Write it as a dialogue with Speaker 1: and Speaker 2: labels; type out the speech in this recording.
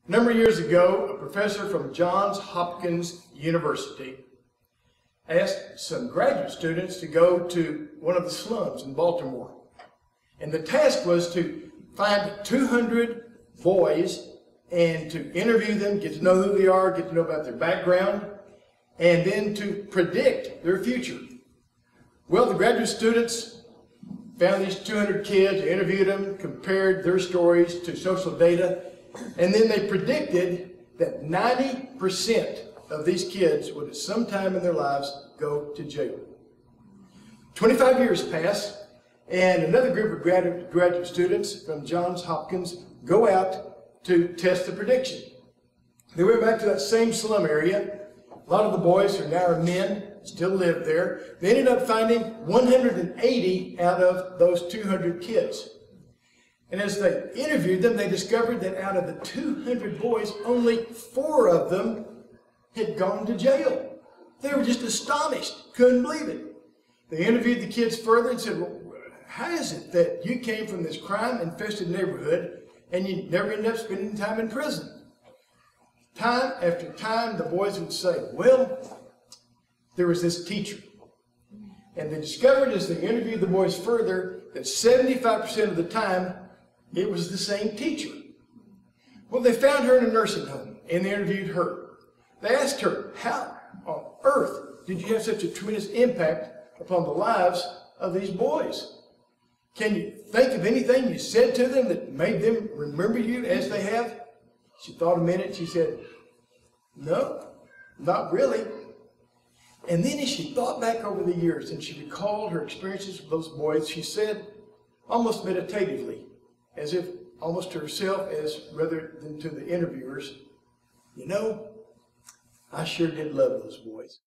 Speaker 1: A number of years ago, a professor from Johns Hopkins University asked some graduate students to go to one of the slums in Baltimore. And the task was to find 200 boys and to interview them, get to know who they are, get to know about their background, and then to predict their future. Well, the graduate students found these 200 kids, interviewed them, compared their stories to social data, and then they predicted that 90% of these kids would at some time in their lives go to jail. 25 years pass, and another group of graduate students from Johns Hopkins go out to test the prediction. They went back to that same slum area. A lot of the boys who now are men still live there. They ended up finding 180 out of those 200 kids. And as they interviewed them, they discovered that out of the 200 boys, only 4 of them had gone to jail. They were just astonished, couldn't believe it. They interviewed the kids further and said, well, how is it that you came from this crime-infested neighborhood and you never ended up spending time in prison? Time after time, the boys would say, well, there was this teacher. And they discovered as they interviewed the boys further that 75% of the time, it was the same teacher. Well, they found her in a nursing home and they interviewed her. They asked her, how on earth did you have such a tremendous impact upon the lives of these boys? Can you think of anything you said to them that made them remember you as they have? She thought a minute. She said, no, not really. And then as she thought back over the years and she recalled her experiences with those boys, she said, almost meditatively, as if almost to herself as rather than to the interviewers, you know, I sure did love those boys.